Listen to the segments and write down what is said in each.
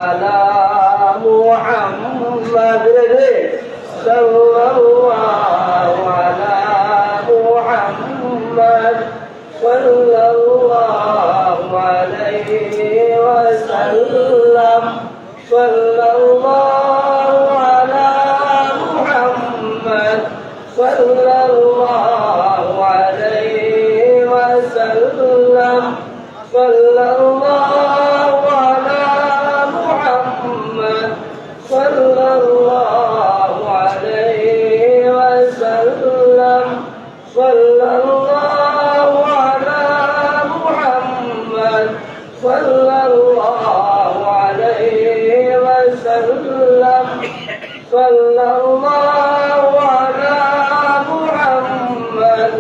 على محمد صلى الله على محمد صلى الله عليه وسلم صلى الله على محمد صلى الله عليه وسلم صلى الله على محمد صلى الله عليه وسلم صلى الله على محمد صلى الله عليه وسلم صلى الله على محمد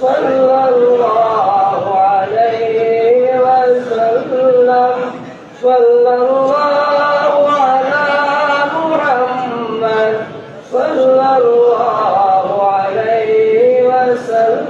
صلى الله عليه وسلم صلى الله على محمد صلى الله عليه وسلم.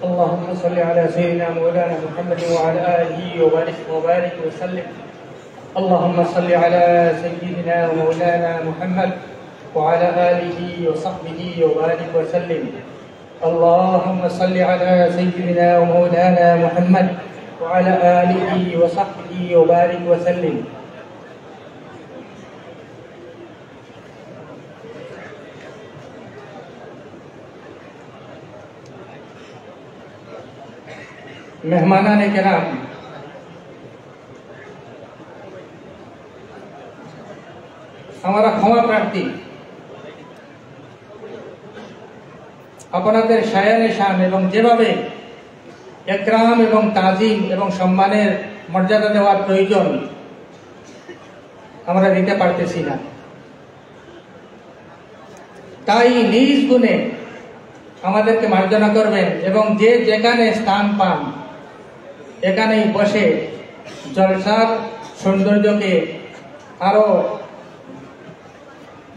اللهم صل على سيدنا مولانا محمد وعلى آله وبارك وسلم. اللهم صل على سيدنا ومولانا محمد وعلى آله وصحبه وبارك وسلم. اللهم صل على سيدنا ومولانا محمد وعلى آله وصحبه وبارك وسلم. मेहमानाने किराम, हमारा क्षमा प्रार्थी আপনাদের শায়ানে শান এবং যেভাবে একরাম এবং তাজিম এবং সম্মানের মর্যাদা দেওয়ার প্রয়োজন আমরা দিতে পারতেছি না, তাই নিজ গুণে আমাদেরকে মার্জনা করবেন এবং যে যেখানে স্থান পান এখানেই বসে জলসার সৌন্দর্যকে আরো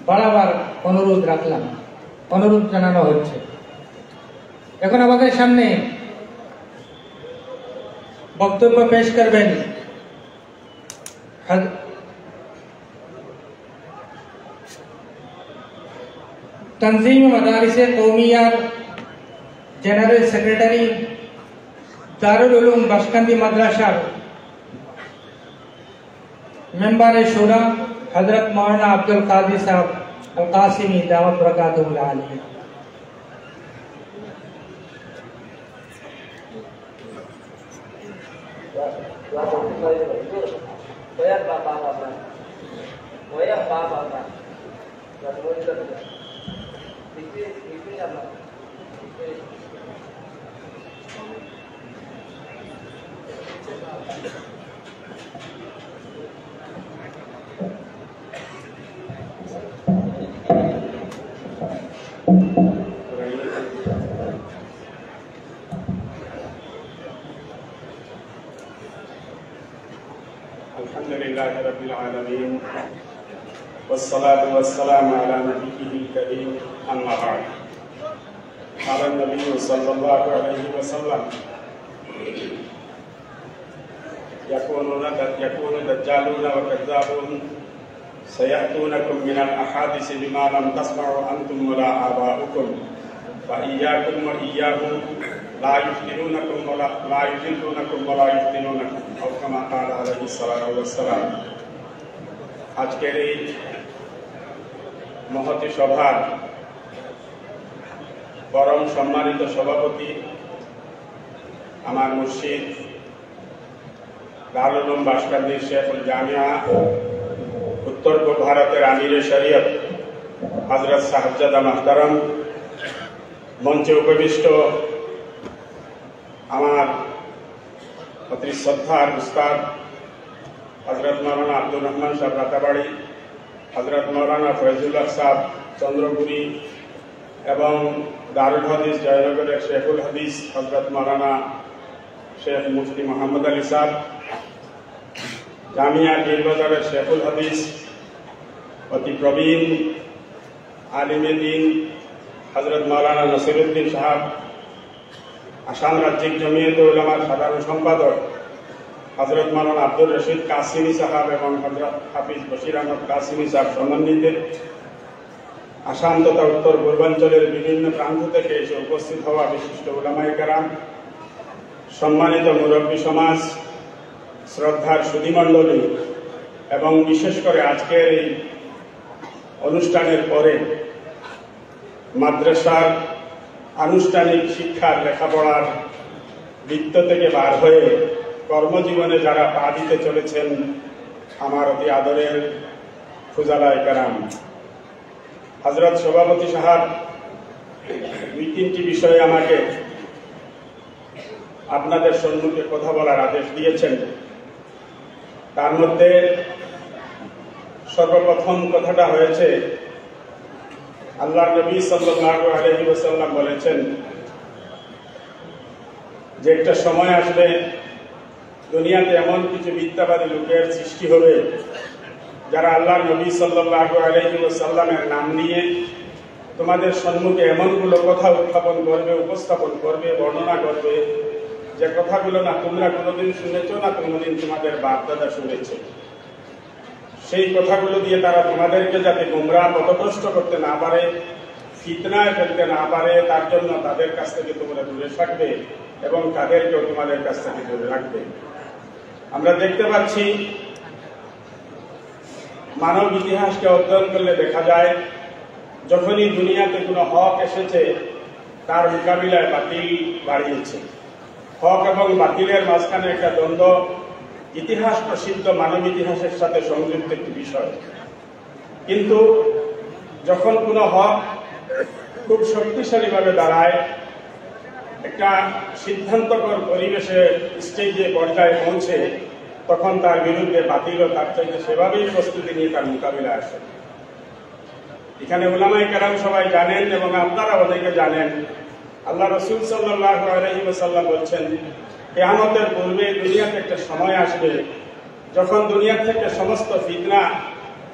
বাড়াবার অনুরোধ জানানো হচ্ছে। এখন আমাদের সামনে বক্তব্য পেশ করবেন तंजीम मदारिस कौमियार जनरल सेक्रेटरी दारुल उलूम बशकंदी मदरसा मेंबर शुरा हजरत मौलाना अब्दुल कादिर साहब अल कासिमी दावत बरकातुहुल आलिया। अल्हम्दुलिल्लाह रब्बिल आलमीन वस्सलातु वस्सलामु अला नबिय्यिहिल करीम अम्मा बाद। क़ाल नबी सल्लल्लाहु अलैहि वसल्लम यकूनु दज्जालून व कज़्ज़ाबून सयअतूनकुम मिनल अहादिस बिमा लम तस्मउ अंतुम वला आबाउकुम व इय्याकुम व इय्याहुम ला युफ्तिनूनकुम वला युफ्तिनूनकुम औ कमा क़ाल अलैहि सल्लल्लाहु अलैहि वसल्लम। আজকের এই মহতী সভার পরম সম্মানিত সভাপতি আমার মুর্শিদ দারুল উলুম বাশকান্দি শেখুল জামিয়া উত্তর পূর্ব ভারতের আমিরে শরীয়ত হযরত সাহেবজাদা মুহতারাম, মঞ্চে উপবিষ্ট আমার অতি শ্রদ্ধার উস্তাদ हजरत मौलाना अब्दुल रहमान साहब राताबाड़ी, हजरत मौलाना फैजुल्लाह साहब चंद्रपुरी एवं दारुल हदीस जयनगर शेखुल हदीस हजरत मौलाना शेख मुफ्ती मोहम्मद अली साहब, जामिया गिरबाजार शेखुल हदीस अति प्रवीण आलिमे दीन हजरत मौलाना नसीरुद्दीन साहब, आसाम राज्यिक जमियत उलमार साधारण सम्पादक हजरत मौलाना अब्दुल रशीद कासिमी साहब एवं हजरत हाफिज बशीर अहमद कासिमी साहब समन्वित आसाम तथा उत्तर पूर्वांचलेर विभिन्न प्रांत থেকে এসে উপস্থিত হওয়া বিশিষ্ট উলামায়ে কেরাম, সম্মানিত মুরব্বী সমাজ, শ্রদ্ধার সুধীমণ্ডলী এবং বিশেষ করে আজকের এই অনুষ্ঠানের পরে মাদ্রাসার আনুষ্ঠানিক শিক্ষার লেখাপড়ার বৃত্ত থেকে বার হয়ে কর্মজীবনে যারা পা দিতে চলেছেন আমার অতি আদরের ফুজালায়ে কেরাম, হযরত সভাপতি সাহেব দুই তিনটি বিষয়ে আমাকে আপনাদের সম্মুখে কথা বলার আদেশ দিয়েছেন। তার মধ্যে সর্বপ্রথম কথাটা হয়েছে আল্লাহর নবী সাল্লাল্লাহু আলাইহি ওয়াসাল্লাম বলেছেন যে একটা সময় আসবে দুনিয়াতে এমন কিছু মিথ্যাবাদী লোকের সৃষ্টি হবে যারা আল্লাহর নবী সাল্লাল্লাহু আলাইহি ওয়াসাল্লামের নাম নিয়ে তোমাদের সম্মুখে এমনগুলো কথা উত্থাপন করবে, উপস্থাপন করবে, বর্ণনা করবে যে কথাগুলো না তোমরা কোনোদিন শুনেছ না কোনোদিন তোমাদের বাপ দাদা শুনেছ। সেই কথাগুলো দিয়ে তারা তোমাদেরকে যাতে গোমরাহ পথভ্রষ্ট করতে না পারে, ফিতনায় ফেলতে না পারে, তার জন্য তাদের কাছ থেকে তোমরা দূরে থাকবে এবং তাদেরকেও তোমাদের কাছ থেকে দূরে রাখবে। আমরা দেখতে পাচ্ছি মানব ইতিহাসকে অধ্যয়ন করলে দেখা যায় যখনই দুনিয়াতে কোনো হক এসেছে তার মোকাবিলায় বাতিল বাড়িয়েছে। হক এবং বাতিলের মাঝখানে একটা দ্বন্দ্ব ইতিহাস প্রসিদ্ধ মানব ইতিহাসের সাথে সংযুক্ত একটি বিষয়। কিন্তু যখন কোনো হক খুব শক্তিশালীভাবে দাঁড়ায়, একটা সিদ্ধান্তকর পরিবেশে স্টেজে পর্যায়ে পৌঁছে, তখন তার বিরুদ্ধে বাতিলও তার চাইতে সেভাবেই প্রস্তুতি নিয়ে তার মোকাবিলায় আসে। এখানে উলামায়ে কেরাম সবাই জানেন এবং আপনারা অনেকে জানেন, আল্লাহ রাসূল সাল্লাল্লাহু আলাইহি ওয়াসাল্লাম বলছেন কিয়ামতের পূর্বে দুনিয়াতে একটা সময় আসবে যখন দুনিয়া থেকে সমস্ত ফিতনা,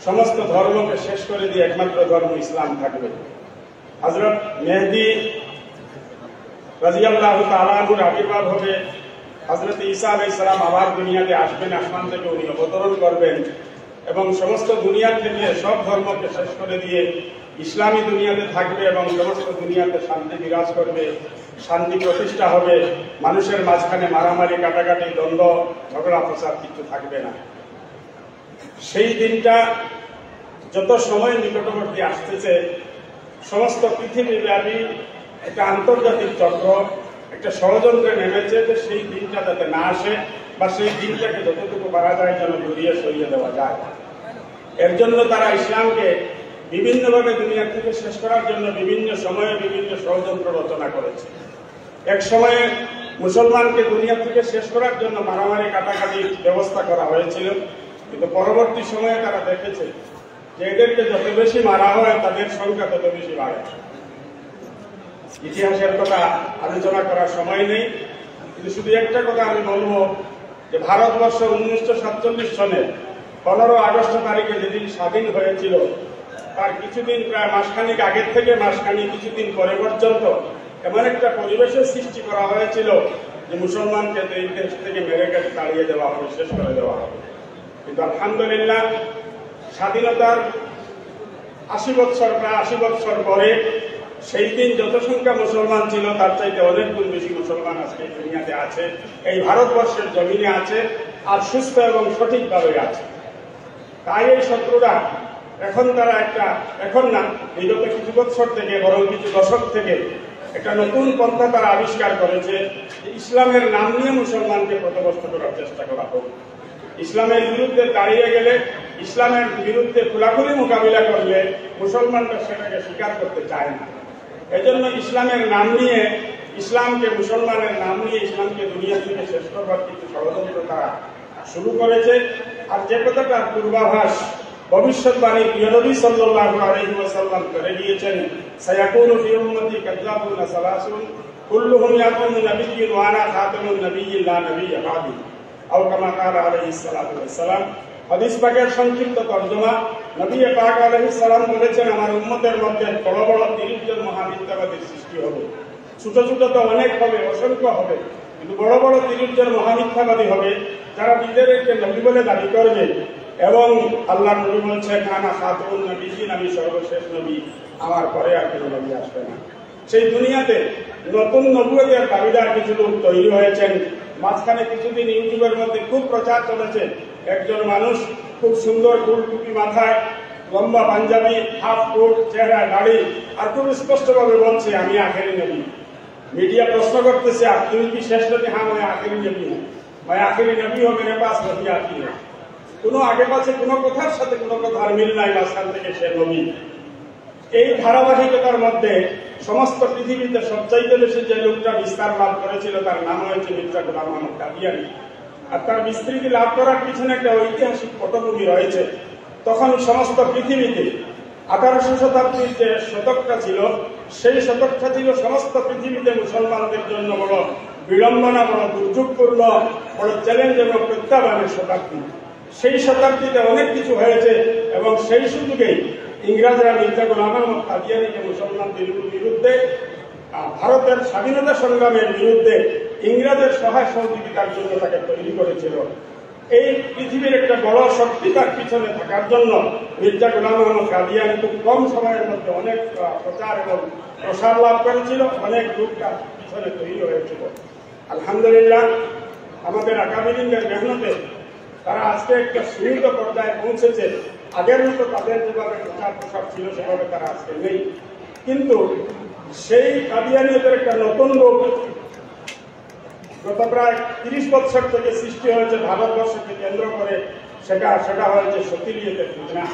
সমস্ত ধর্মকে শেষ করে দিয়ে একমাত্র ধর্ম ইসলাম থাকবে। হযরত মেহদী রাদিয়াল্লাহু তাআলা আনহুর আবির্ভাব হবে। হযরত ঈসা আলাইহিস সালাম আবার দুনিয়াতে আসবেন, আসমান থেকে উনি অবতরণ করবেন এবং সমস্ত দুনিয়া থেকে সব ধর্মকে শেষ করে দিয়ে ইসলামী দুনিয়াতে থাকবে এবং সমস্ত দুনিয়াতে শান্তি বিরাজ করবে, শান্তি প্রতিষ্ঠা হবে, মানুষের মাঝখানে মারামারি, কাটাকাটি, দ্বন্দ্ব, ঝগড়া ফসাদ কিছু থাকবে না। সেই দিনটা যত সময় নিকটবর্তী আসতেছে, সমস্ত পৃথিবীব্যাপী একটা আন্তর্জাতিক চক্র, একটা ষড়যন্ত্রে নেমেছে যে সেই দিনটা যাতে না আসে বা সেই দিনটাকে যতটুকু পারা যায় যেন ঘুরিয়ে সরিয়ে দেওয়া যায়। এর জন্য তারা ইসলামকে বিভিন্নভাবে দুনিয়া থেকে শেষ করার জন্য বিভিন্ন সময়ে বিভিন্ন ষড়যন্ত্র রচনা করেছে। এক সময়ে মুসলমানকে দুনিয়া থেকে শেষ করার জন্য মারামারি, কাটাকাটির ব্যবস্থা করা হয়েছিল, কিন্তু পরবর্তী সময়ে তারা দেখেছে যে এদেরকে যত বেশি মারা হয় তাদের সংখ্যা তত বেশি বাড়ে। ইতিহাসের কথা আলোচনা করার সময় নেই, কিন্তু শুধু একটা কথা আমি বলবো যে ভারতবর্ষ 1947 সনে 15 আগস্ট তারিখে যেদিন স্বাধীন হয়েছিল, তার কিছুদিন, প্রায় মাসখানিক আগের থেকে মাসখানিক কিছুদিন পরে পর্যন্ত এমন একটা পরিবেশের সৃষ্টি করা হয়েছিল যে মুসলমানকে এই দেশ থেকে মেরে কেটে তাড়িয়ে দেওয়া হবে, শেষ করে দেওয়া হবে। কিন্তু আলহামদুলিল্লাহ স্বাধীনতার 80 বৎসর, প্রায় 80 বৎসর পরে সেই দিন যত সংখ্যা মুসলমান ছিল তার চাইতে অনেক গুণ বেশি মুসলমান আজকে দুনিয়াতে আছে, এই ভারতবর্ষের জমিনে আছে, আর সুস্থ এবং সঠিকভাবে আছে। তাই এই শত্রুরা এখন তারা এখন না, বিগত কিছু বছর থেকে, বরং কিছু দশক থেকে একটা নতুন পন্থা তারা আবিষ্কার করেছে যে ইসলামের নাম নিয়ে মুসলমানকে পথভ্রষ্ট করার চেষ্টা করা হোক। ইসলামের বিরুদ্ধে দাঁড়িয়ে গেলে, ইসলামের বিরুদ্ধে খোলাখুলি মোকাবিলা করলে মুসলমানরা সেটাকে স্বীকার করতে চায় না। এজন্য ইসলামের নাম নিয়ে, ইসলামকে, মুসলমানের নাম নিয়ে ইসলামকে দুনিয়া থেকে শেষ করবার কিছু ষড়যন্ত্র তারা শুরু করেছে। আর যে কথাটার পূর্বাভাস ভবিষ্যৎবাণী প্রিয় নবী সাল্লাল্লাহু আলাইহি ওয়াসাল্লাম করে গিয়েছেন, সায়াকুনু ফি উম্মতি কাযযাবুন সালাসুন কুল্লুহুম ইয়াকুনু নাবিয়্যুন ওয়া আনা খাতামুন নাবিয়্যিন লা নাবিয়্যা বাদি, আও কামা ক্বালা আলাইহিস সালাতু ওয়াস সালাম। হাদিস পাকের সংক্ষিপ্ত তরজমা, নবী পাক আলাইহিস সালাম বলেছেন, আমার উম্মতের মধ্যে বড় বড় 30 জন মহামিথ্যাবাদীর সৃষ্টি হবে। ছোট ছোট তো অনেক হবে, অসংখ্য হবে, কিন্তু বড় বড় 30 জন মহামিথ্যাবাদী হবে যারা নিজেদেরকে নবী বলে দাবি করবে এবং আল্লাহ নবী বলছেন, আনা খাতামুন নাবিয়্যিন, আমি সর্বশেষ নবী, আমার পরে আর কোনো নবী আসবে না। সেই দুনিয়াতে নতুন নবুয়তের দাবিদার কিছু লোক তৈরি হয়েছেন। মাঝখানে কিছুদিন ইউটিউবের মধ্যে খুব প্রচার চলেছে, একজন মানুষ খুব সুন্দর ফুল টুপি মাথায়, লম্বা পাঞ্জাবি, হাফ কোট, চেহারা দাড়ি, আর খুব স্পষ্টভাবে বলছে আমি আখেরি নবী। মিডিয়া প্রশ্ন করতেছে, তুমি কি শেষ নবী? হ্যাঁ, मैं आखिरी नबी हूँ, मैं आखिरी नबी हूँ, मेरे पास नबी आती है। কোনো আগে পাশে কোনো কথার সাথে কোনো কথার মিল নাই, মাঝখান থেকে সে নবী। এই ধারাবাহিকতার মধ্যে সমস্ত পৃথিবীতে সবচাইতে বেশি যে লোকটা বিস্তার লাভ করেছিল তার নাম হয়েছে মির্জা গোলাম মোহাম্মদ কাদিয়ানী। আর তার বিস্তৃতি লাভ করার পিছনে একটা ঐতিহাসিক পটভূমি রয়েছে। তখন সমস্ত পৃথিবীতে 1800 শতাব্দীর যে শতকটা ছিল, সেই শতকটা ছিল সমস্ত পৃথিবীতে মুসলমানদের জন্য বড় বিড়ম্বনা, বড় দুর্যোগপূর্ণ, বড় চ্যালেঞ্জ এবং প্রত্যাহ্বানের শতাব্দী। সেই শতাব্দীতে অনেক কিছু হয়েছে এবং সেই সুযোগেই ইংরেজরা মির্জা গোলাম মোহাম্মদ কাদিয়ানীকে মুসলমানদের বিরুদ্ধে, ভারতের স্বাধীনতা সংগ্রামের বিরুদ্ধে ইংরেজের সহায় সহযোগিতার জন্য তাকে তৈরি করেছিল। এই পৃথিবীর একটা বড় শক্তি তার পিছনে থাকার জন্য মির্জা গোলাম মোহাম্মদ কাদিয়ানী খুব কম সময়ের মধ্যে অনেক প্রচার এবং প্রসার লাভ করেছিল, অনেক লোক তার পিছনে তৈরি হয়েছিল। আলহামদুলিল্লাহ আমাদের আকাবিরিনদের মেহনতে তারা আজকে একটা সীমিত পর্যায়ে পৌঁছেছে। আগের মতো তাদের যেভাবে প্রচার প্রসার ছিল সেভাবে তারা আজকে নেই, কিন্তু সেই কাদিয়ানীদের একটা নতুন রূপ গত প্রায় 30 বছর থেকে সৃষ্টি হয়েছে ভারতবর্ষকে কেন্দ্র করে। সেটা হয়েছে শকিলিয়তের ফিতনা।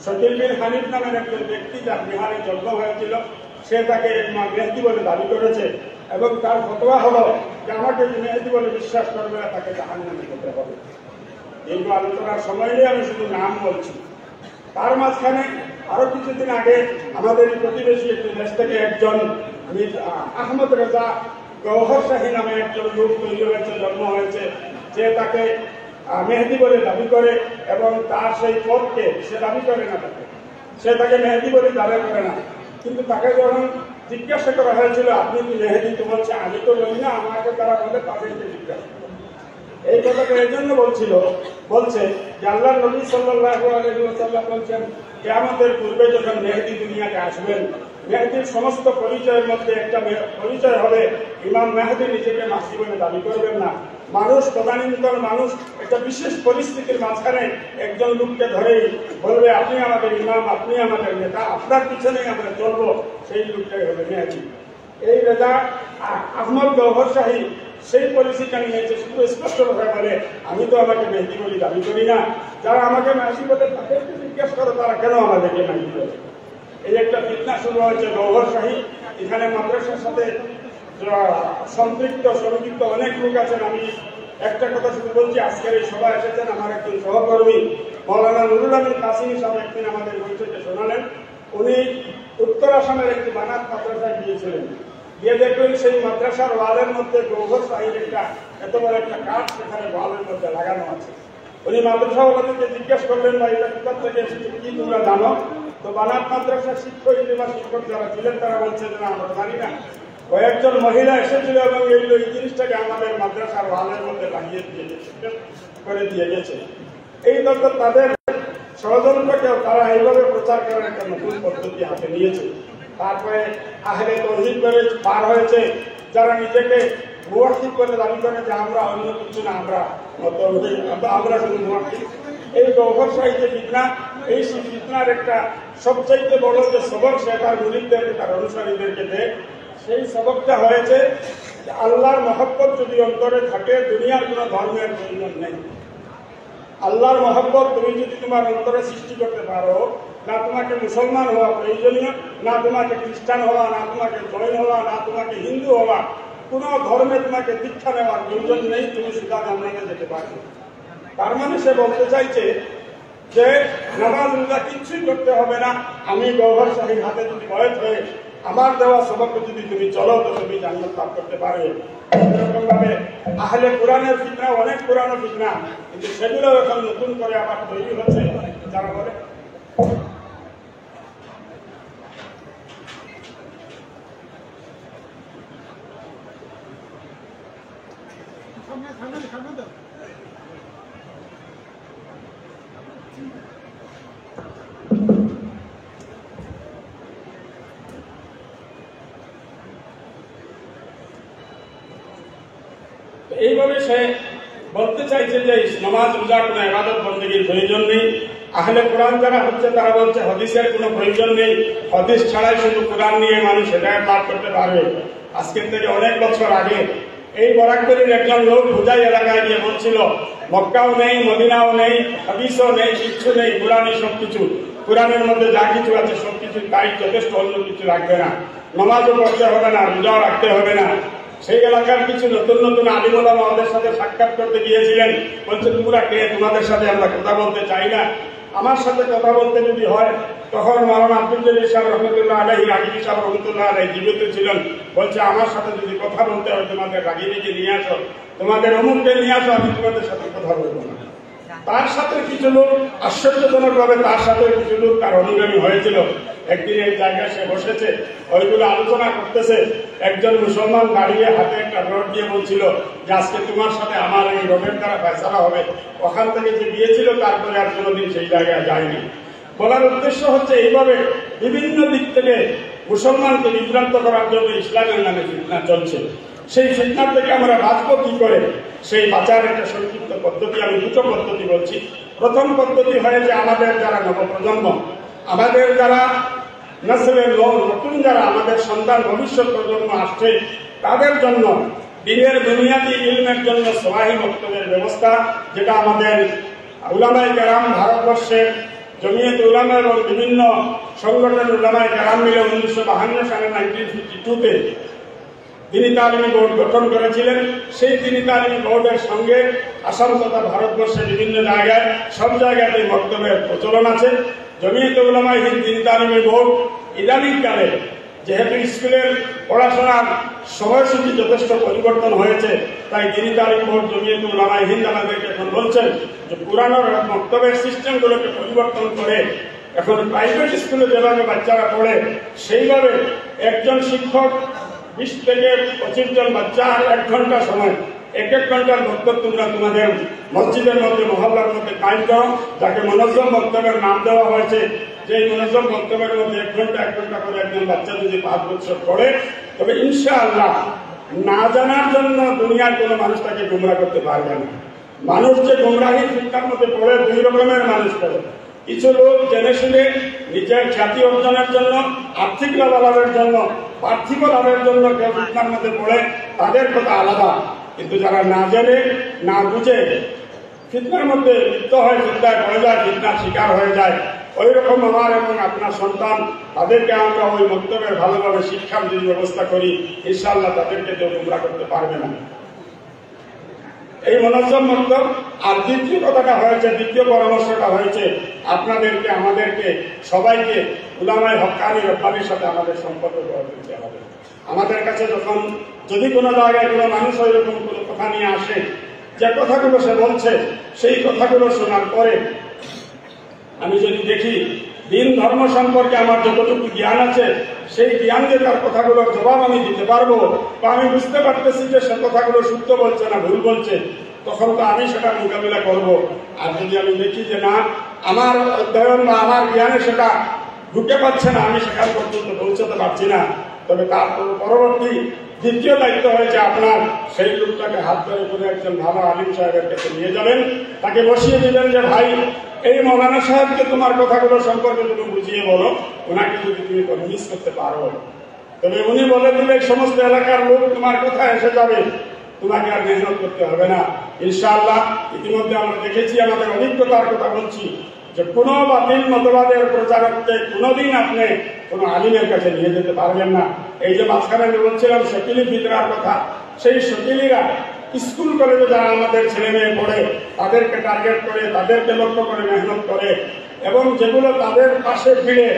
শকিল বিন হানিফ নামের একজন ব্যক্তি যার বিহারে জন্ম হয়েছিল, সে তাকে মেহেদি বলে দাবি করেছে এবং তার ফতোয়া হলো যে আমাকে মেহেদি বলে বিশ্বাস করবে না, তাকে জাহান্নামে যেতে হবে। এই আলোচনার সময় নিয়ে আমি শুধু নাম বলছি। তার মাঝখানে আরো কিছুদিন আগে আমাদের প্রতিবেশী একটি দেশ থেকে একজন আহমদ রেজা গৌহর শাহী নামে একজন লোক তৈরি হয়েছে, জন্ম হয়েছে, যে তাকে মেহেদি বলে দাবি করে এবং তার সেই পথকে সে দাবি করে না, সে তাকে মেহেদি বলে দাবি করে না। কিন্তু তাকে যখন জিজ্ঞাসা করা হয়েছিল আপনি কি মেহেদি, তো বলছে আমি তো বলি না, আমাকে তারা বলে তাদেরকে জিজ্ঞাসা। এই কথাটা এই জন্য বলছে যে আল্লাহ নবী সাল্লাল্লাহু আলাইহি ওয়াসাল্লাম বলছেন কিয়ামতের পূর্বে যখন মেহেদি দুনিয়াতে আসবেন, মেহেদির সমস্ত পরিচয়ের মধ্যে একটা পরিচয় হবে ইমাম মেহেদি নিজেকে মাসি বলে দাবি করবেন না। মানুষ, তদানীন্তন মানুষ একটা বিশেষ পরিস্থিতির মাঝখানে একজন লোককে ধরেই বলবে আপনি আমাদের ইমাম, আপনি আমাদের নেতা, আপনার পিছনেই আমরা চলবো, সেই লোকটাই হবে মেহেদি। এই রেজা আহমদ গৌহর শাহী সেই পরিস্থিতিটা নিয়েছে, শুধু স্পষ্ট কথা বলে আমি তো আমাকে মেহেদি বলে দাবি করি না, যারা আমাকে মেহেদি বলে তাদেরকে জিজ্ঞেস করো তারা কেন আমাদেরকে মেহেদি বলে। এই একটা ফিতনা শুরু হয়েছে গৌহর শাহী। এখানে মাদ্রাসার সাথে সম্পৃক্ত সংযুক্ত অনেক লোক আছেন। আমি একটা কথা শুধু বলছি, আজকের এই সভা এসেছেন আমার একজন সহকর্মী মৌলানা নুরুল আমিন কাসিমি সাহেব একদিন আমাদের বৈঠকে শোনালেন। উনি উত্তর আসামের একটি বানাত মাদ্রাসায় গিয়েছিলেন, গিয়ে দেখলেন সেই মাদ্রাসার ওয়ালের মধ্যে গৌহর শাহীর একটা এত বড় একটা কাঠ সেখানে ওয়ালের মধ্যে লাগানো আছে। উনি মাদ্রাসাওয়ালাদেরকে জিজ্ঞেস করলেন বা এটা কোথা থেকে এসেছে, কি তোমরা জানো? তো বানাত মাদ্রাসার শিক্ষক যারা ছিলেন তারা বলছে যে না আমরা জানি না, কয়েকজন মহিলা এসেছিল এবং এই জিনিসটাকে আমাদের মাদ্রাসার ওয়ালের মধ্যে লাগিয়ে দিয়ে গেছে, করে দিয়ে গেছে। এই তথ্য তাদের ষড়যন্ত্রকেও তারা এইভাবে প্রচার করার একটা নতুন পদ্ধতি হাতে নিয়েছে। তারপরে আহলে তৌহিদ করে পার হয়েছে, যারা নিজেকে মুওয়াহিদ বলে দাবি করে যে আমরা অন্য কিছু না, আমরা শুধু মুওয়াহিদ। এই গৌহর শাহী যে ফিতনা, এই ফিতনার একটা সবচাইতে বড় যে সবক সে তার মুরিদদেরকে, তার অনুসারীদেরকে দেয়। সেই সবকটা হয়েছে যে আল্লাহর মহব্বত যদি অন্তরে থাকে দুনিয়ার কোনো ধর্মের প্রয়োজন নেই। আল্লাহর মহব্বত তুমি যদি তোমার অন্তরে সৃষ্টি করতে পারো, না তোমাকে মুসলমান হওয়া প্রয়োজনীয়, না তোমাকে খ্রিস্টান হওয়া, না তোমাকে জৈন হওয়া, না তোমাকে হিন্দু হওয়া, কোন ধর্মে তোমাকে দীক্ষা নেওয়ার প্রয়োজন নেই, তুমি সুদা জান্নাতে যেতে পারবে। তার মানে সে বলতে চাইছে যে নামাজ রোজা কিচ্ছুই করতে হবে না, আমি গৌহর শাহীর হাতে যদি বয়স হয়ে আমার দেওয়া সবকে যদি তুমি চলো তো তুমি জান্নাত লাভ করতে পারবে। এরকম ভাবে আহলে কোরআনের ফিতনা অনেক পুরানো ফিতনা, কিন্তু সেগুলো এখন নতুন করে আবার তৈরি হচ্ছে। যারা বলে এইভাবে সে বলতে চাইছে যে নামাজ রোজা কোনো ইবাদত বন্দেগীর প্রয়োজন নেই। আহলে কোরআন যারা হচ্ছে তারা বলছে হাদিসের কোনো প্রয়োজন নেই, হাদিস ছাড়াই শুধু কোরআন নিয়ে মানুষ হেদায়েত লাভ করতে পারবে। আজকের থেকে অনেক বছর আগে এই বরাকবেরির একজন লোক হুজাই এলাকায় গিয়ে বলছিল মক্কাও নেই, মদিনাও নেই, হাদিসও নেই, কিচ্ছু নেই, কোরআনই সবকিছু, কোরআনের মধ্যে যা কিছু আছে সবকিছু তাই যথেষ্ট, অন্য কিছু রাখবে না, নামাজও পড়তে হবে না, রোজাও রাখতে হবে না। সেই এলাকার কিছু নতুন নতুন আলিম ওলামা আমাদের সাথে সাক্ষাৎ করতে গিয়েছিলেন, বলছে তোমরা কে, তোমাদের সাথে আমরা কথা বলতে চাই না। আমার সাথে কথা বলতে যদি হয় তখন মাওলানা আব্দুল জলিল সাহেব রহমতুল্লাহ আলাইহি, রাগিবি সাহেব রহমতুল্লাহ আলাইহি জীবিত ছিলেন, বলছে আমার সাথে যদি কথা বলতে হয় তোমাদের রাগিবিকে নিয়ে আসো, তোমাদের অমুককে নিয়ে আসো, আমি তোমাদের সাথে কথা বলবো না। তার সাথে কিছু লোক আশ্চর্যজনক ভাবে তার সাথে কিছু লোক তার অনুগামী হয়েছিল একদিন এই জায়গায় সে বসেছে, ওইগুলো আলোচনা করতেছে। একজন মুসলমান দাঁড়িয়ে হাতে একটা রড দিয়ে বলছিল যে আজকে তোমার সাথে আমার এই রডের দ্বারা ফয়সালা হবে। ওখান থেকে যে গিয়েছিল তারপরে আর কোনোদিন সেই জায়গায় যায়নি। বলার উদ্দেশ্য হচ্ছে এইভাবে বিভিন্ন দিক থেকে মুসলমানকে বিভ্রান্ত করার জন্য ইসলামের নামে ফিতনা চলছে। সেই ফিতনা থেকে আমরা বাঁচবো কি করে, সেই বাঁচার একটা সংক্ষিপ্ত পদ্ধতি, আমি দুটো পদ্ধতি বলছি। প্রথম পদ্ধতি হয়েছে আমাদের যারা নবপ্রজন্ম, আমাদের যারা নসলের নতুন যারা আমাদের সন্তান ভবিষ্যৎ প্রজন্ম আসছে, তাদের জন্য দিনের বুনিয়াদি ইলমের জন্য সওয়াহি মক্তবের ব্যবস্থা, যেটা আমাদের উলামায়ে কেরাম ভারতবর্ষের জমিয়ত উলামা এবং বিভিন্ন সংগঠনের উলামায়ে কেরাম মিলে 1952 সালে 1952-তে দ্বীনি তালিমি বোর্ড গঠন করেছিলেন। সেই দ্বীনি তালিমি বোর্ডের সঙ্গে আসাম তথা ভারতবর্ষের বিভিন্ন জায়গায় সব জায়গাতেই মক্তবের প্রচলন আছে। জমিয়ত উলামায়ে হিন্দ দ্বীনি তালিমি বোর্ড ইদানিংকালে যেহেতু স্কুলের পড়াশোনার সময়সূচি যথেষ্ট পরিবর্তন হয়েছে, তাই দ্বীনি তালিম বোর্ড জমিয়ত উলামায়ে হিন্দ আমাদেরকে এখন বলছেন যে পুরানো মক্তবের সিস্টেমগুলোকে পরিবর্তন করে এখন প্রাইভেট স্কুলে যেভাবে বাচ্চারা পড়ে সেইভাবে একজন শিক্ষক 20 থেকে 25 জন বাচ্চা আর 1 ঘন্টা সময়, 1 ঘন্টার বক্তব্য তোমরা তোমাদের মসজিদের মধ্যে মহল্লার মধ্যে কায়েম করো, যাকে মুনজ্জম বক্তব্যের নাম দেওয়া হয়েছে। যে মুনজ্জম বক্তব্যের মধ্যে 1 ঘন্টা করে একজন বাচ্চা যদি 5 বছর পড়ে, তবে ইনশাআল্লাহ না জানার জন্য দুনিয়ার কোনো মানুষ তাকে গুমরা করতে পারবে না। মানুষ যে গুমরাহি ফিতনার মধ্যে পড়ে 2 রকমের মানুষ পড়ে। কিছু লোক জেনে শুনে নিজের খ্যাতি অর্জনের জন্য, আর্থিক লাভের জন্য, পার্থিব লাভের জন্য কেউ ফিতনার মধ্যে পড়ে, তাদের কথা আলাদা। কিন্তু যারা না জেনে না বুঝে ফিতনার মধ্যে লিপ্ত হয়, ফিতনায় পড়ে যায়, ফিতনার শিকার হয়ে যায়, ওই রকম আমার এবং আপনার সন্তান, তাদেরকে আমরা ওই মক্তবের ভালোভাবে শিক্ষার যদি ব্যবস্থা করি, ইনশাআল্লাহ তাদেরকে কেউ গুমরা করতে পারবে না। এই মুনজ্জম মক্তব। আর দ্বিতীয় কথাটা হয়েছে, দ্বিতীয় পরামর্শটা হয়েছে আপনাদেরকে, আমাদেরকে সবাইকে উলামায়ে হক্কানি রব্বানির সাথে আমাদের সম্পর্ক গড়ে তুলতে হবে। আমাদের কাছে যখন যদি কোনো জায়গায় কোনো মানুষ ওইরকম কোনো কথা নিয়ে আসে, যে কথাগুলো সে বলছে, সেই কথাগুলো শোনার পরে আমি যদি দেখি দিন ধর্ম সম্পর্কে আমার যতটুকু জ্ঞান আছে, সেই জ্ঞান দিয়ে তার কথাগুলোর জবাব আমি দিতে পারবো, বা আমি বুঝতে পারতেছি যে সে কথাগুলো সত্য বলছে না ভুল বলছে, তখন তো আমি সেটা মোকাবিলা করব। আর যদি আমি দেখি যে না, আমার অধ্যয়ন বা আমার জ্ঞানে সেটা ঢুকে পাচ্ছে না, আমি সেখান পর্যন্ত পৌঁছতে পারছি না, তবে তার পরবর্তী দ্বিতীয় দায়িত্ব হয়েছে আপনার সেই লোকটাকে হাত ধরে করে একজন ভালো আলিম সাহেবের কাছে নিয়ে যাবেন, তাকে বসিয়ে দিবেন যে ভাই এই মৌলানা সাহেবকে তোমার কথাগুলো সম্পর্কে তুমি বুঝিয়ে বলো, ওনাকে যদি তুমি কনভিন্স করতে পারো, তবে উনি বলে দিলে সমস্ত এলাকার লোক তোমার কথা এসে যাবে, তোমাকে আর মেহনত করতে হবে না। ইনশাআল্লাহ ইতিমধ্যে আমরা দেখেছি, আমাদের অভিজ্ঞতার কথা বলছি, যে কোনো বাতিল মতবাদের প্রচারককে কোনোদিন আপনি কোনো আলিমের কাছে নিয়ে যেতে পারবেন না। এই যে মাঝখানে আমি বলছিলাম শকিলি ফিতরার কথা, সেই শকিলিরা স্কুল কলেজে যারা আমাদের ছেলে মেয়ে পড়ে, তাদেরকে টার্গেট করে, তাদেরকে লক্ষ্য করে মেহনত করে, এবং যেগুলো তাদের পাশে ফিরে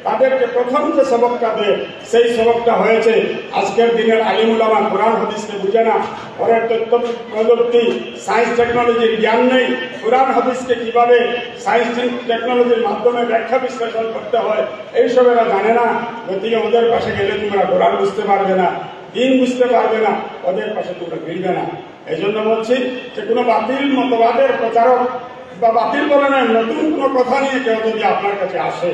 তাদেরকে প্রথম যে সবকটা দেয়, সেই সবকটা হয়েছে আজকের দিনের আলিম উলামা কোরআন হাদিসকে বুঝে না, পরের তথ্য প্রযুক্তি সায়েন্স টেকনোলজির জ্ঞান নেই, কোরআন হাদিসকে কিভাবে সায়েন্স টেকনোলজির মাধ্যমে ব্যাখ্যা বিশ্লেষণ করতে হয় এইসব এরা জানে না। গতিকে ওদের পাশে গেলে তোমরা কোরআন বুঝতে পারবে না, দিন বুঝতে পারবে না, ওদের পাশে তোমরা ভিড়বে না। এই জন্য বলছি যে কোনো বাতিল মতবাদের প্রচারক বা বাতিল বলেন নতুন কোনো কথা নিয়ে কেউ যদি আপনার কাছে আসে,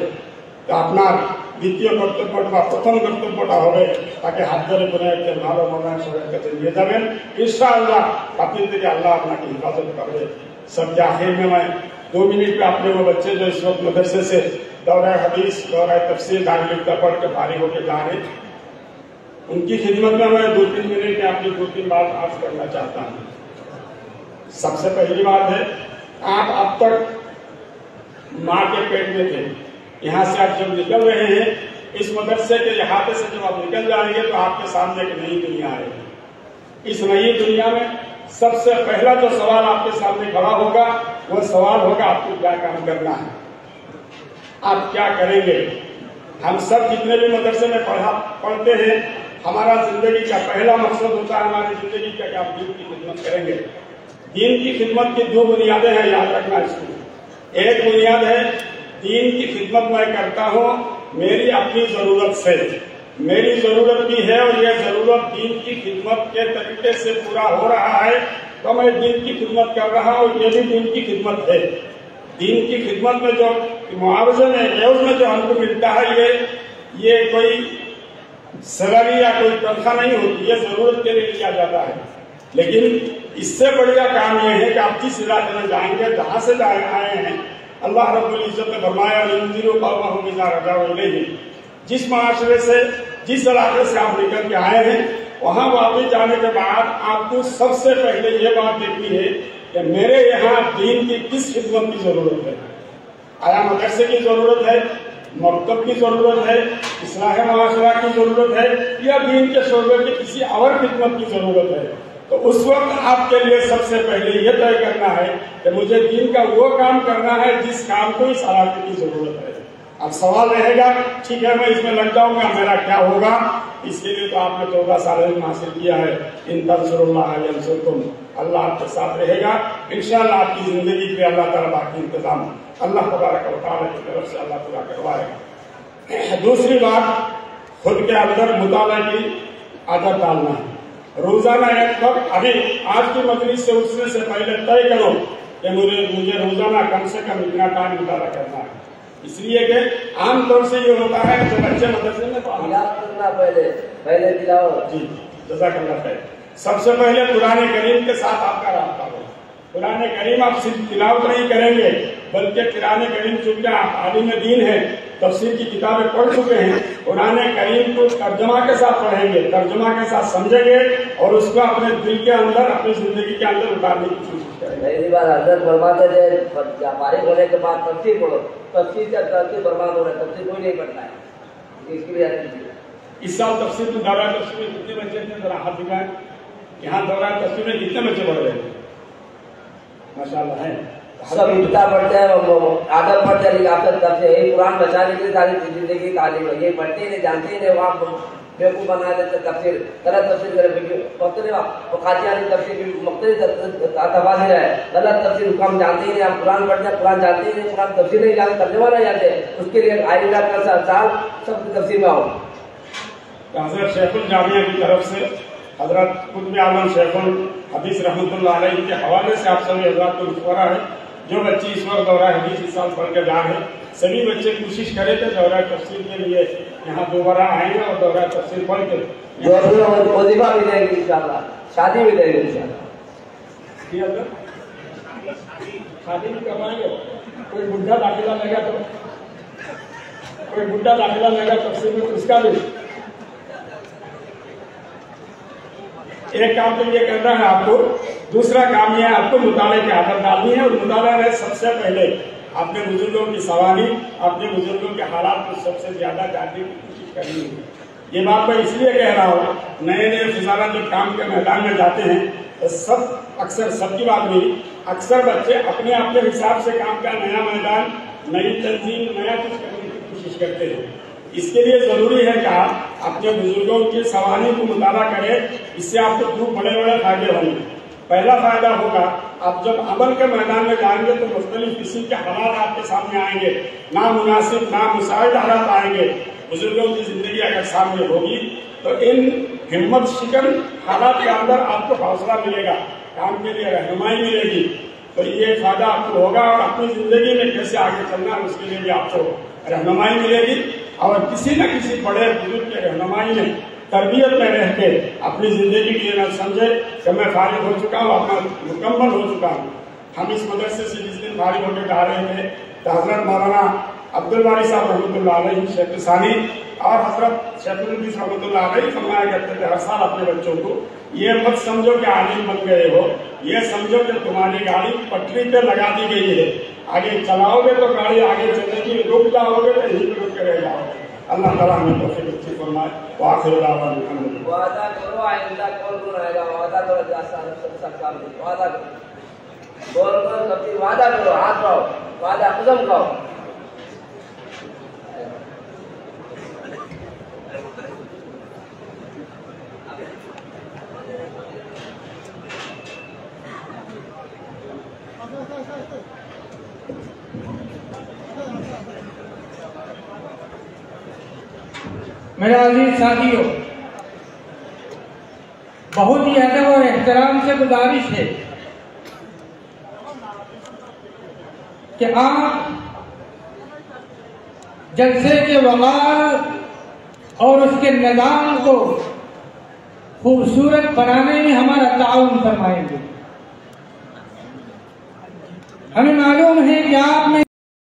তো আপনার দ্বিতীয় কর্তব্যটা বা প্রথম কর্তব্যটা হবে তাকে হাত ধরে করে একজন ভালো মৌলানা সাহেবের কাছে নিয়ে যাবেন। ইনশাআল্লাহ बातिल থেকে আল্লাহ আপনাকে हिफाजत করবে। सबके आखिर में मैं 2 मिनट पे अपने वो बच्चे जो इस वक्त मदरसे से दौरा हदीस, दौरा तफसीर, दाखिल पढ़ के फारिग होकर जा रहे, उनकी खिदमत में मैं 2-3 मिनट में अपनी 2-3 बात अर्ज करना चाहता हूँ। सबसे पहली बात है, आप अब तक माँ के पेट में थे, यहाँ से आप जब निकल रहे हैं, इस मदरसे के इहाते से जब आप निकल जाएंगे तो आपके सामने एक नई दुनिया आएगी। इस नई दुनिया में सबसे पहला जो सवाल आपके सामने खड़ा होगा, वो सवाल होगा आपको क्या काम करना है, आप क्या करेंगे। हम सब जितने भी मदरसे में पढ़ते हैं, हमारा जिंदगी का पहला मकसद होता है हमारी जिंदगी का कि आप दीन की खिदमत करेंगे। दीन की खिदमत की 2 बुनियादें हैं, याद रखना इसको। एक बुनियाद है दीन की खिदमत मैं करता हूँ, मेरी अपनी जरूरत से। मेरी जरूरत भी है और यह जरूरत दीन की खिदमत के तरीके से पूरा हो रहा है तो मैं दीन की खिदमत कर रहा हूँ, ये भी दीन की खिदमत है। दीन की खिदमत में जो मुआवजे में एवज में जो हमको मिलता है ये कोई सैलरी या कोई तनख्वाह नहीं होती, ये जरूरत के लिए लिया जाता है। लेकिन इससे बढ़िया काम यह है कि आप जिस इलाके में जाएंगे, जहां से आए हैं, अल्लाह रब्बुल इज्जत ने फरमाया जिस माशरे से, जिस इलाके से आप निकल के आए हैं, वहां वापस जाने के बाद आपको सबसे पहले ये बात देखनी है कि मेरे यहाँ दीन की किस खिदमत की जरूरत है। आया मदरसे की जरूरत है, मकतब की जरूरत है, इस्लाह माशरा की जरूरत है, या दीन के शोबे की किसी और खिदमत की जरूरत है। तो उस वक्त आपके लिए सबसे पहले यह तय करना है कि मुझे दीन का वो काम करना है जिस काम को इस इलाके की जरूरत है। अब सवाल रहेगा, ठीक है मैं इसमें लग जाऊंगा, मेरा क्या होगा? इसके लिए तो आपने 14 साल में हासिल किया है। इन तंसुरुल्लाह यंसुरकुम, अल्लाह आपके साथ रहेगा इंशाअल्लाह। आपकी जिंदगी पे अल्लाह ताला बाकी इंतजाम अल्लाह तबारक व तआला की तरफ से अल्लाह पूरा करवाएगा। दूसरी बात, खुद के अंदर मुताला की आदत डालना है। रोजाना एक वक्त, अभी आज की मजलिस से उठने से पहले तय करो कि मुझे रोजाना कम से कम इतना टाइम मुताला करना है। इसलिए कि आमतौर से ये होता है कि बच्चे मदरसे में पहले दिलाओ जी जज़ाकल्लाह खैर। सबसे पहले कुरान करीम के साथ आपका रास्ता हो। कुरान करीम आप सिर्फ तिलावत नहीं करेंगे, बल्कि कुरान करीम चूंकि आप आलिम दीन है, तफसीर की किताबें पढ़ चुके हैं, कुरान करीम को तर्जुमा के साथ पढ़ेंगे, तर्जुमा के साथ समझेंगे और उसको अपने दिल के अंदर, अपनी जिंदगी के अंदर उतारने की कोशिश करेंगे। पहली बार हजरत फरमाते थे फारिग होने के बाद तफसीर पढ़ो, तफसीर से तफसीर बर्बाद हो रहा है, तफसीर कोई नहीं पढ़ता है। इसके लिए इस साल तफसीर में दौरा तफसीर में कितने बच्चे थे, जरा हाथ दिखाएं। यहाँ दौरा तफसीर में कितने बच्चे पढ़ रहे हैं? माशाल्लाह है, सब इब्तिदा पढ़ते हैं, आदत पढ़ते हैं, लेकिन आपसे तब से यही कुरान बचाने के लिए सारी जिंदगी तालीम है। ये पढ़ते ही नहीं, जानते ही नहीं, वहाँ बेवकूफ़ बना देते तफसीर, गलत तफसीर करें, पढ़ते नहीं वो कादियानी तफसीर भी मुख्तलिफ तफासिर है, गलत तफसीर को हम जानते ही नहीं। हम कुरान पढ़ते हैं, कुरान जानते ही नहीं, कुरान तफसीर नहीं जानते, तर्जुमा नहीं जानते। उसके लिए आइंदा का साल सब तफसीर में आओ। हज़रत शेखुल जामिया की तरफ से हज़रत कुतुब आलम शेखुल हदीस रहमतुल्लाह अलैहि के हवाले से आप सभी हज़रात को मशवरा है, जो बच्चे इस वक्त दौरा हदीस इस साल पढ़ के जा रहे हैं, सभी बच्चे कोशिश करें थे दौरा तफसीर के लिए यहाँ दोबारा आएंगे और दौरा तफसीर पढ़ के वजीफा भी देंगे इंशाअल्लाह, शादी भी देंगे इंशाअल्लाह। शादी भी करवाएंगे। कोई बुढ़ा दाखिला लेगा तो कोई बुढ़ा दाखिला लेगा तफसीर में, उसका भी एक काम तो ये करना है आपको। दूसरा काम यह है आपको मुताले की आदत डालनी है, और मुताला में सबसे पहले अपने बुजुर्गों की सवारी, अपने बुजुर्गों के हालात को सबसे ज्यादा जानने की कोशिश करनी है। ये बात मैं इसलिए कह रहा हूँ, नए नए फिजाना जो काम के मैदान में जाते हैं तो सब अक्सर, सबकी बात नहीं, अक्सर बच्चे अपने अपने हिसाब से काम का नया मैदान, नई तंजीम, नया कुछ करने की कोशिश करते हैं। इसके लिए जरूरी है कि आप अपने बुजुर्गों की सवारी को मुताला करें। इससे आपको दो बड़े बड़े फायदे होंगे। पहला फायदा होगा, आप जब अमल के मैदान में जाएंगे तो मुख्तलिफ किस्म के हालात आपके सामने आएंगे, नामुनासिब, नामुसाइद हालात आएंगे। बुजुर्गों की जिंदगी अगर सामने होगी तो इन हिम्मत शिकन हालात के अंदर आपको हौसला मिलेगा, काम के लिए रहनुमाई मिलेगी। तो ये फायदा आपको होगा, और अपनी जिंदगी में कैसे आगे चलना है उसके लिए भी आपको रहनुमाई मिलेगी। और किसी न किसी बड़े बुजुर्ग के रहनुमाई में, तरबियत में रह के अपनी जिंदगी के लिए न समझे कि मैं फारिग हो चुका हूँ, अपना मुकम्मल हो चुका हूँ। हम इस मदरसे से जिस दिन फारिग होकर जा रहे थे तो हजरत मौलाना अब्दुल वारी साहब रहमतुल्लाह अलैहि, शेख सानी और हजरत शेखुल हदीस रहमतुल्लाह अलैहि फरमाया करते थे हर साल अपने बच्चों को, ये मत समझो कि आलिम बन गए हो, ये समझो कि तुम्हारी गाड़ी पटरी पे लगा दी गई है, आगे चलाओगे तो गाड़ी आगे चलेगी, रुक जाओगे तो यहीं पे रुक के रह जाओगे। अल्लाह ताला हमें तौफीक नसीब फरमाए। वाखिर दावाना अल्हम्दुलिल्लाह। वादा करो आइंदा कौन रहेगा, वादा करो सब काम वादा करो, बोल सबकी वादा करो, हाथ पाओ, वादा कसम खाओ। मेरा अजीज साथियों, बहुत ही अदब और एहतराम से गुजारिश है कि आप जलसे के वक़ार और उसके निज़ाम को खूबसूरत बनाने में हमारा ताउन फरमाएंगे। हमें मालूम है कि आप में